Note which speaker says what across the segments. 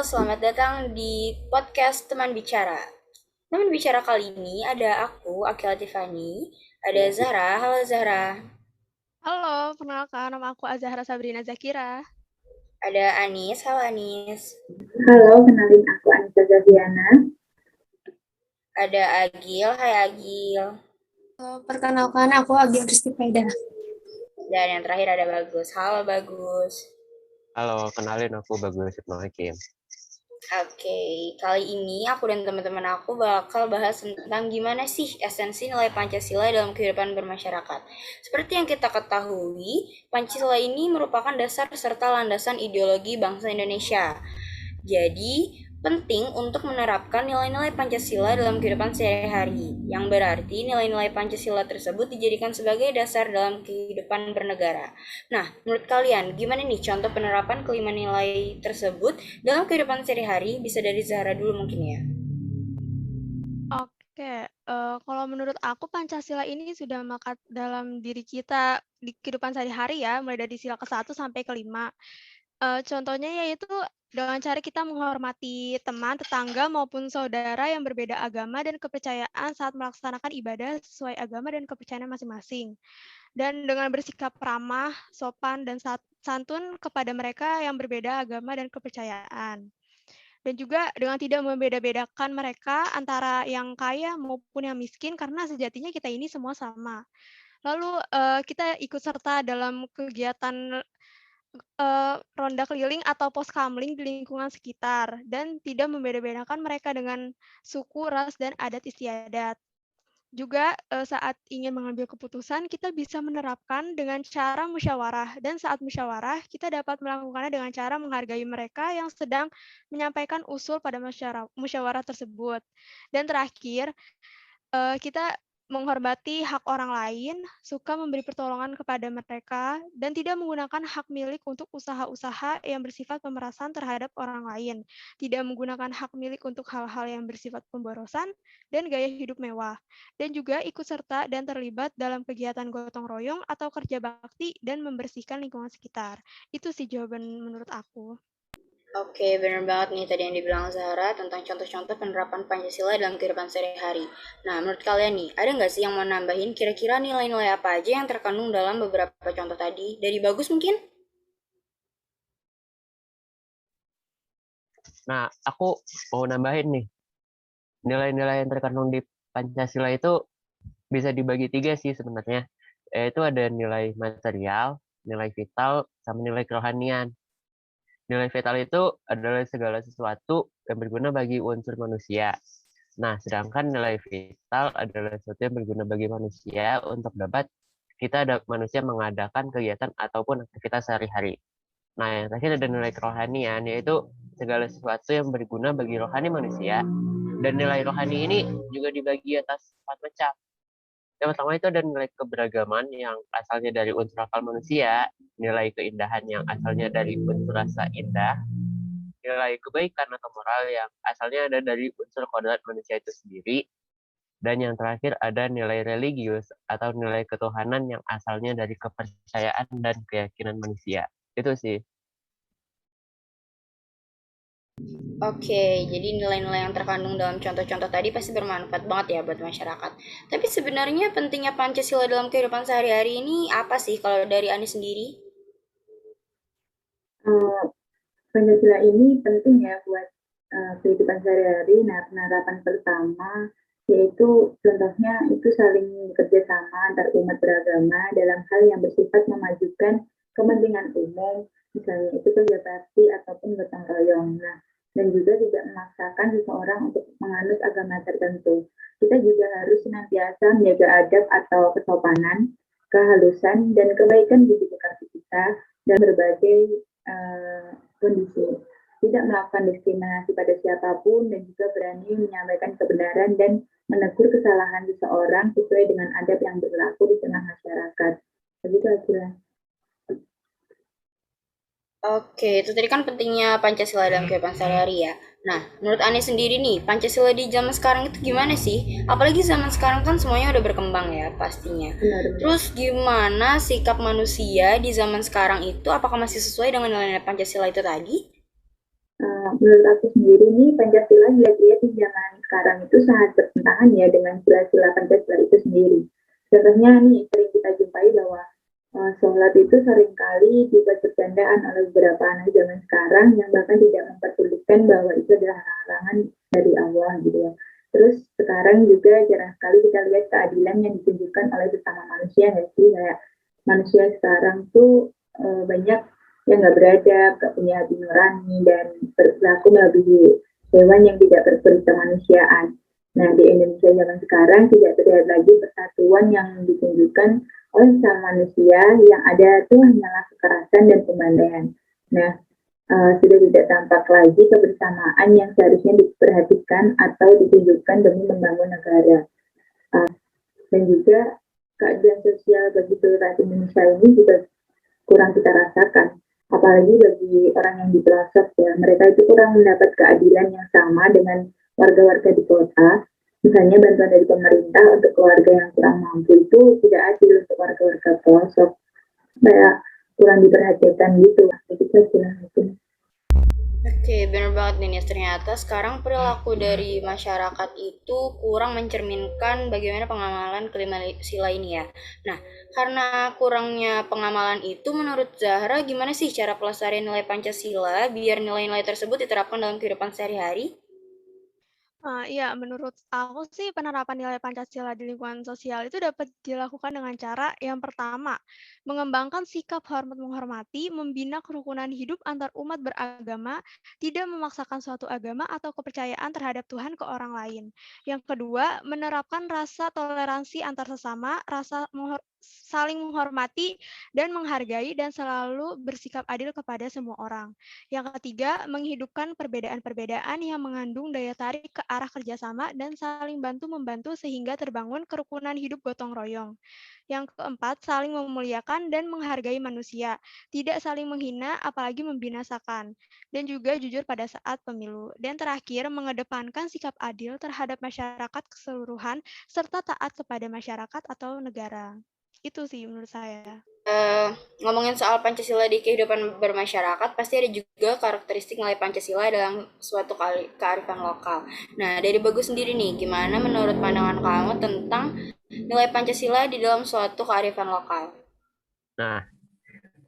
Speaker 1: selamat datang di podcast Teman Bicara. Teman Bicara kali ini ada aku, Akila Tiffany, ada Zahra. Halo Zahra.
Speaker 2: Halo, perkenalkan nama aku Azahra Sabrina Zakira.
Speaker 1: Ada Anis. Halo Anis.
Speaker 3: Halo, kenalin aku Anissa Zaviana.
Speaker 1: Ada Agil. Hai Agil.
Speaker 4: Perkenalkan, aku Agil Ristifaida.
Speaker 1: Dan yang terakhir ada Bagus. Halo Bagus.
Speaker 5: Halo, kenalin aku Bagus Hipnohakim.
Speaker 1: Oke, kali ini aku dan teman-teman aku bakal bahas tentang gimana sih esensi nilai Pancasila dalam kehidupan bermasyarakat. Seperti yang kita ketahui, Pancasila ini merupakan dasar serta landasan ideologi bangsa Indonesia. Jadi, penting untuk menerapkan nilai-nilai Pancasila dalam kehidupan sehari-hari, yang berarti nilai-nilai Pancasila tersebut dijadikan sebagai dasar dalam kehidupan bernegara. Nah, menurut kalian, gimana nih contoh penerapan kelima nilai tersebut dalam kehidupan sehari-hari? Bisa dari Zahra dulu mungkin ya.
Speaker 2: Oke, kalau menurut aku Pancasila ini sudah melekat dalam diri kita di kehidupan sehari-hari ya, mulai dari sila ke-1 sampai ke-5. Contohnya yaitu dengan cara kita menghormati teman, tetangga, maupun saudara yang berbeda agama dan kepercayaan saat melaksanakan ibadah sesuai agama dan kepercayaan masing-masing. Dan dengan bersikap ramah, sopan, dan santun kepada mereka yang berbeda agama dan kepercayaan. Dan juga dengan tidak membeda-bedakan mereka antara yang kaya maupun yang miskin, karena sejatinya kita ini semua sama. Lalu kita ikut serta dalam kegiatan ronda keliling atau poskamling di lingkungan sekitar, dan tidak membeda-bedakan mereka dengan suku, ras, dan adat istiadat. Juga saat ingin mengambil keputusan, kita bisa menerapkan dengan cara musyawarah, dan saat musyawarah, kita dapat melakukannya dengan cara menghargai mereka yang sedang menyampaikan usul pada musyawarah tersebut. Dan terakhir, kita menghormati hak orang lain, suka memberi pertolongan kepada mereka, dan tidak menggunakan hak milik untuk usaha-usaha yang bersifat pemerasan terhadap orang lain, tidak menggunakan hak milik untuk hal-hal yang bersifat pemborosan, dan gaya hidup mewah, dan juga ikut serta dan terlibat dalam kegiatan gotong royong atau kerja bakti dan membersihkan lingkungan sekitar. Itu sih jawaban menurut aku.
Speaker 1: Oke, benar banget nih tadi yang dibilang Zahra tentang contoh-contoh penerapan Pancasila dalam kehidupan sehari-hari. Nah, menurut kalian nih, ada nggak sih yang mau nambahin kira-kira nilai-nilai apa aja yang terkandung dalam beberapa contoh tadi? Dari Bagus mungkin?
Speaker 5: Nah, aku mau nambahin nih, nilai-nilai yang terkandung di Pancasila itu bisa dibagi 3 sih sebenarnya. Yaitu ada nilai material, nilai vital, sama nilai kerohanian. Nilai vital itu adalah segala sesuatu yang berguna bagi unsur manusia. Nah, sedangkan nilai vital adalah sesuatu yang berguna bagi manusia untuk dapat manusia mengadakan kegiatan ataupun aktivitas sehari-hari. Nah, yang terakhir ada nilai kerohanian, yaitu segala sesuatu yang berguna bagi rohani manusia. Dan nilai rohani ini juga dibagi atas 4 macam. Yang pertama itu ada nilai keberagaman yang asalnya dari unsur akal manusia, nilai keindahan yang asalnya dari unsur rasa indah, nilai kebaikan atau moral yang asalnya ada dari unsur kodrat manusia itu sendiri, dan yang terakhir ada nilai religius atau nilai ketuhanan yang asalnya dari kepercayaan dan keyakinan manusia. Itu sih.
Speaker 1: Oke, jadi nilai-nilai yang terkandung dalam contoh-contoh tadi pasti bermanfaat banget ya buat masyarakat. Tapi sebenarnya pentingnya Pancasila dalam kehidupan sehari-hari ini apa sih kalau dari Ani sendiri?
Speaker 3: Pancasila ini penting ya buat kehidupan sehari-hari. Nah, penerapan pertama yaitu contohnya itu saling bekerja sama antar umat beragama dalam hal yang bersifat memajukan kepentingan umum, misalnya itu kerja bakti ataupun gotong royong. Nah, dan juga tidak memaksakan seseorang untuk menganut agama tertentu. Kita juga harus senantiasa menjaga adab atau kesopanan, kehalusan, dan kebaikan budi pekerti kita dan berbagai kondisi. Tidak melakukan diskriminasi pada siapapun dan juga berani menyampaikan kebenaran dan menegur kesalahan seseorang sesuai dengan adab yang berlaku di tengah masyarakat. Begitu aja.
Speaker 1: Oke, itu tadi kan pentingnya Pancasila dalam kehidupan sehari-hari ya. Nah, menurut Ani sendiri nih, Pancasila di zaman sekarang itu gimana sih? Apalagi zaman sekarang kan semuanya udah berkembang ya pastinya.
Speaker 3: Benar.
Speaker 1: Terus gimana sikap manusia di zaman sekarang itu? Apakah masih sesuai dengan nilai-nilai Pancasila itu tadi?
Speaker 3: Menurut aku sendiri nih Pancasila dilihat-lihat di zaman sekarang itu sangat bertentangan ya dengan sila-sila Pancasila itu sendiri. Contohnya nih sering kita jumpai bahwa sholat itu seringkali dibuat bercandaan oleh beberapa anak zaman sekarang yang bahkan tidak memperdulikan bahwa itu adalah larangan dari Allah gitu ya. Terus sekarang juga jarang sekali kita lihat keadilan yang ditunjukkan oleh sesama manusia ya sih, kayak manusia sekarang tuh banyak yang nggak beradab, nggak punya hati nurani, dan berlaku melebihi hewan yang tidak berberi kemanusiaan. Nah, di Indonesia zaman sekarang tidak terlihat lagi persatuan yang ditunjukkan oleh sesama manusia, yang ada itu hanyalah kekerasan dan pembantaian. Nah, sudah tidak tampak lagi kebersamaan yang seharusnya diperhatikan atau ditunjukkan demi membangun negara. Dan juga keadilan sosial bagi seluruh Indonesia ini juga kurang kita rasakan. Apalagi bagi orang yang di pelosok ya, mereka itu kurang mendapat keadilan yang sama dengan warga-warga di kota. Misalnya bantuan dari pemerintah untuk keluarga yang kurang mampu itu tidak adil untuk warga-warga pelosok. Kayak kurang diperhatikan gitu. Jadi saya kira itu.
Speaker 1: Oke, benar banget nih Nis. Ternyata sekarang perilaku dari masyarakat itu kurang mencerminkan bagaimana pengamalan kelima sila ini ya. Nah, karena kurangnya pengamalan itu, menurut Zahra gimana sih cara pelestarian nilai Pancasila biar nilai-nilai tersebut diterapkan dalam kehidupan sehari-hari?
Speaker 2: Iya, menurut aku sih penerapan nilai Pancasila di lingkungan sosial itu dapat dilakukan dengan cara yang pertama, mengembangkan sikap hormat menghormati, membina kerukunan hidup antar umat beragama, tidak memaksakan suatu agama atau kepercayaan terhadap Tuhan ke orang lain. Yang kedua, menerapkan rasa toleransi antar sesama, saling menghormati dan menghargai dan selalu bersikap adil kepada semua orang. Yang ketiga, menghidupkan perbedaan-perbedaan yang mengandung daya tarik ke arah kerjasama dan saling bantu-membantu sehingga terbangun kerukunan hidup gotong royong. Yang keempat, saling memuliakan dan menghargai manusia, tidak saling menghina apalagi membinasakan, dan juga jujur pada saat pemilu. Dan terakhir, mengedepankan sikap adil terhadap masyarakat keseluruhan serta taat kepada masyarakat atau negara. Itu sih menurut saya.
Speaker 1: eh Ngomongin soal Pancasila di kehidupan bermasyarakat, pasti ada juga karakteristik nilai Pancasila dalam suatu kearifan lokal. Nah, dari Bagus sendiri nih, gimana menurut pandangan kamu tentang nilai Pancasila di dalam suatu kearifan lokal?
Speaker 5: Nah,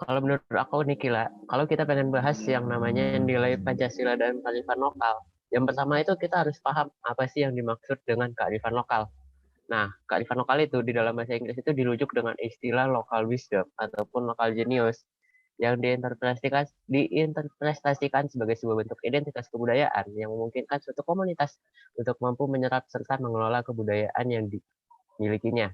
Speaker 5: kalau menurut aku nih Kila, kalau kita pengen bahas yang namanya nilai Pancasila dan kearifan lokal, yang pertama itu kita harus paham apa sih yang dimaksud dengan kearifan lokal. Nah, kearifan lokal itu di dalam bahasa Inggris itu dirujuk dengan istilah local wisdom ataupun local genius yang diinterpretasikan sebagai sebuah bentuk identitas kebudayaan yang memungkinkan suatu komunitas untuk mampu menyerap serta mengelola kebudayaan yang dimilikinya.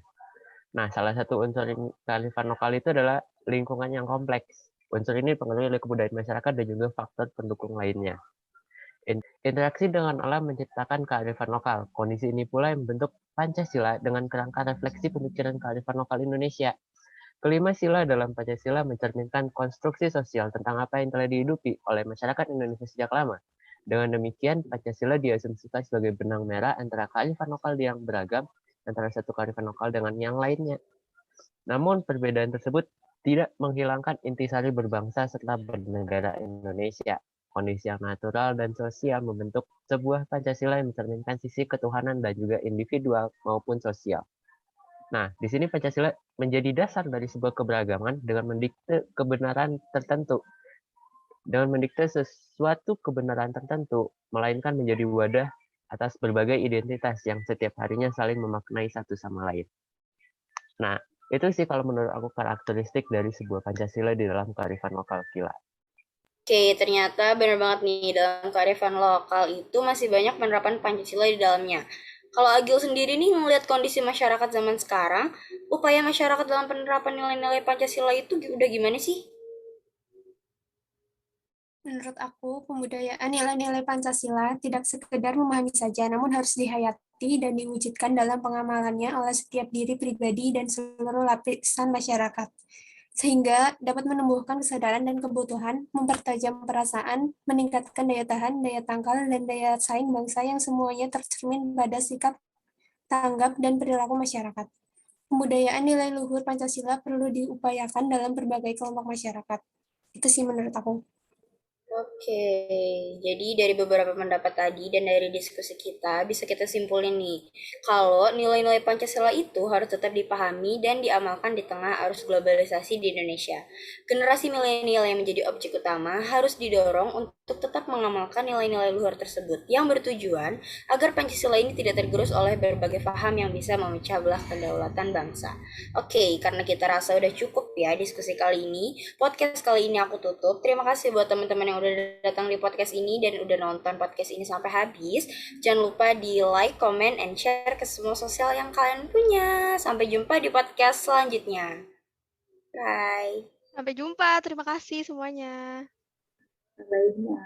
Speaker 5: Nah, salah satu unsur kearifan lokal itu adalah lingkungan yang kompleks. Unsur ini dipengaruhi oleh kebudayaan masyarakat dan juga faktor pendukung lainnya. Interaksi dengan alam menciptakan kearifan lokal. Kondisi ini pula yang membentuk Pancasila dengan kerangka refleksi pemikiran kearifan lokal Indonesia. Kelima sila dalam Pancasila mencerminkan konstruksi sosial tentang apa yang telah dihidupi oleh masyarakat Indonesia sejak lama. Dengan demikian, Pancasila diasumsikan sebagai benang merah antara kearifan lokal yang beragam antara satu kearifan lokal dengan yang lainnya. Namun, perbedaan tersebut tidak menghilangkan intisari berbangsa serta bernegara Indonesia. Kondisi yang natural dan sosial membentuk sebuah Pancasila yang mencerminkan sisi ketuhanan dan juga individual maupun sosial. Nah, di sini Pancasila menjadi dasar dari sebuah keberagaman dengan mendikte kebenaran tertentu. Dengan mendikte sesuatu kebenaran tertentu, melainkan menjadi wadah atas berbagai identitas yang setiap harinya saling memaknai satu sama lain. Nah, itu sih kalau menurut aku karakteristik dari sebuah Pancasila di dalam kearifan lokal Kila.
Speaker 1: Oke, ternyata benar banget nih, dalam kearifan lokal itu masih banyak penerapan Pancasila di dalamnya. Kalau Agil sendiri nih melihat kondisi masyarakat zaman sekarang, upaya masyarakat dalam penerapan nilai-nilai Pancasila itu udah gimana sih?
Speaker 4: Menurut aku, pembudayaan nilai-nilai Pancasila tidak sekedar memahami saja, namun harus dihayati dan diwujudkan dalam pengamalannya oleh setiap diri pribadi dan seluruh lapisan masyarakat, sehingga dapat menumbuhkan kesadaran dan kebutuhan, mempertajam perasaan, meningkatkan daya tahan, daya tangkal, dan daya saing bangsa yang semuanya tercermin pada sikap, tanggap, dan perilaku masyarakat. Pembudayaan nilai luhur Pancasila perlu diupayakan dalam berbagai kelompok masyarakat. Itu sih menurut aku.
Speaker 1: Oke, jadi dari beberapa pendapat tadi dan dari diskusi kita bisa kita simpulin nih, kalau nilai-nilai Pancasila itu harus tetap dipahami dan diamalkan di tengah arus globalisasi di Indonesia. Generasi milenial yang menjadi objek utama harus didorong untuk tetap mengamalkan nilai-nilai luhur tersebut yang bertujuan agar Pancasila ini tidak tergerus oleh berbagai paham yang bisa memecah belah kedaulatan bangsa. Oke, karena kita rasa udah cukup ya diskusi kali ini, podcast kali ini aku tutup. Terima kasih buat teman-teman yang udah datang di podcast ini dan udah nonton podcast ini sampai habis. Jangan lupa di like, comment, and share ke semua sosial yang kalian punya. Sampai jumpa di podcast selanjutnya. Bye.
Speaker 2: Sampai jumpa, terima kasih semuanya.
Speaker 3: Baiknya.